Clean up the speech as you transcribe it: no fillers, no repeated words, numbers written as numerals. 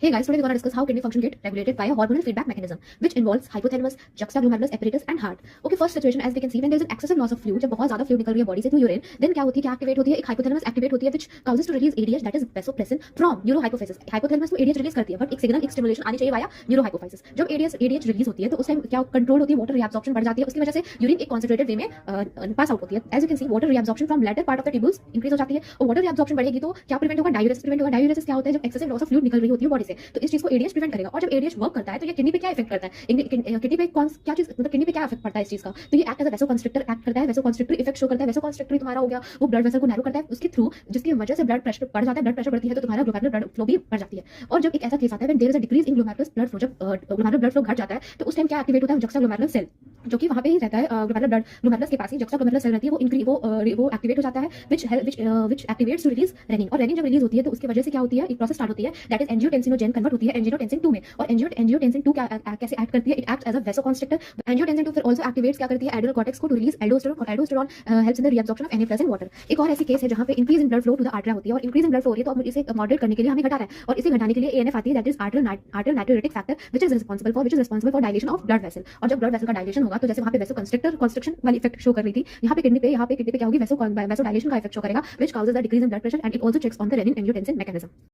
Hey guys, today we're going to discuss how kidney function get regulated by a hormonal feedback mechanism, which involves hypothalamus, juxtaglomerulus apparatus, and heart. Okay, first situation as we can see when there is an excessive loss of fluid, जब बहुत ज़्यादा fluid निकल रही है body से through urine, then क्या होती है, क्या activate होती है, एक hypothalamus activate होती है, which causes to release ADH, that is vasopressin from neurohypophysis. Hypothalamus तो ADH release करती है, but एक signal, एक stimulation आनी चाहिए via neurohypophysis. जब ADH release होती है, तो उस time क्या control होती है, water reabsorption बढ़ जाती है, उसकी वजह से urine एक concentrated way में pass out होती है. As you can see, water reabsorption from latter part of the tubules increase हो जाती है, और water reabsorption बढ़ेगी तो क्या prevent होगा, diuresis prevent होगा. Diuresis क्या होता है, जब excessive loss of fluid निकल रही होती है body से, तो इस चीज को ADH प्रिवेंट करेगा. और जब ADH वर्क करता है तो ये किडनी पे क्या इफेक्ट करता है, किडनी पे क्या चीज, मतलब किडनी पे क्या इफेक्ट पड़ता है इस चीज का, तो ये एक्ट एज अ वेसोकंस्ट्रिक्टर एक्ट करता है, वेसोकंस्ट्रिक्टर इफेक्ट शो करता है. वेसोकंस्ट्रिक्टर तुम्हारा हो गया वो ब्लड वेसल को नैरो करता है उसके थ्रू, जिसकी वजह से ब्लड प्रेशर बढ़ जाता है. ब्लड प्रेशर बढ़ती है तो तुम्हारा ग्लोमेरुलर ब्लड फ्लो भी बढ़ जाती है. और जब एक ऐसा केस आता है when there is a decrease in glomerular blood flow, जब ग्लोमेरुलर ब्लड फ्लो घट जाता है तो उस टाइम क्या एक्टिवेट होता है, जक्साग्लोमेरुलर सेल, जो कि वहां पे ही रहता है. ग्लोमेरुलस के पास ही जक्साग्लोमेरुलर सेल रहती है, वो एक्टिवेट हो जाता है, which activates to release renin. और renin जब रिलीज होती है तो उसकी वजह से क्या होती है, एक प्रोसेस स्टार्ट होती है, दैट इज एंजियोटेंसिनोजेन कन्वर्ट होती है एंजियोटेंसिन 2 में. और एंजियोटेंसिन 2 कैसे एक्ट करती है, it acts as a vasoconstrictor. Angiotensin 2 फिर आल्सो एक्टिवेट्स क्या करती है, एड्रिनल कॉर्टेक्स को टू रिलीज एल्डोस्टेरोन, और aldosterone helps in the reabsorption of Na+ in water. एक और ऐसी केस है जहां पे increase in blood flow to the atria होती है, और इंक्रीज इन ब्लड फ्लो हो रही है तो अब इसे मॉडरेट करने के लिए हमें घटाना है, और इसे घटाने के लिए ANF आती है, that is arterial natriuretic factor, which is responsible for dilation of blood vessel. और जब ब्लड वेसल का डायलेशन होगा तो जैसे वहां पे वेसोकंस्ट्रिक्शन वाली इफेक्ट शो कर रही थी, यहाँ पे किडनी पे क्या होगी, वेसो डायलेशन का इफेक्ट शो करेगा, which causes the decrease in blood pressure, and it also checks on the renin angiotensin mechanism.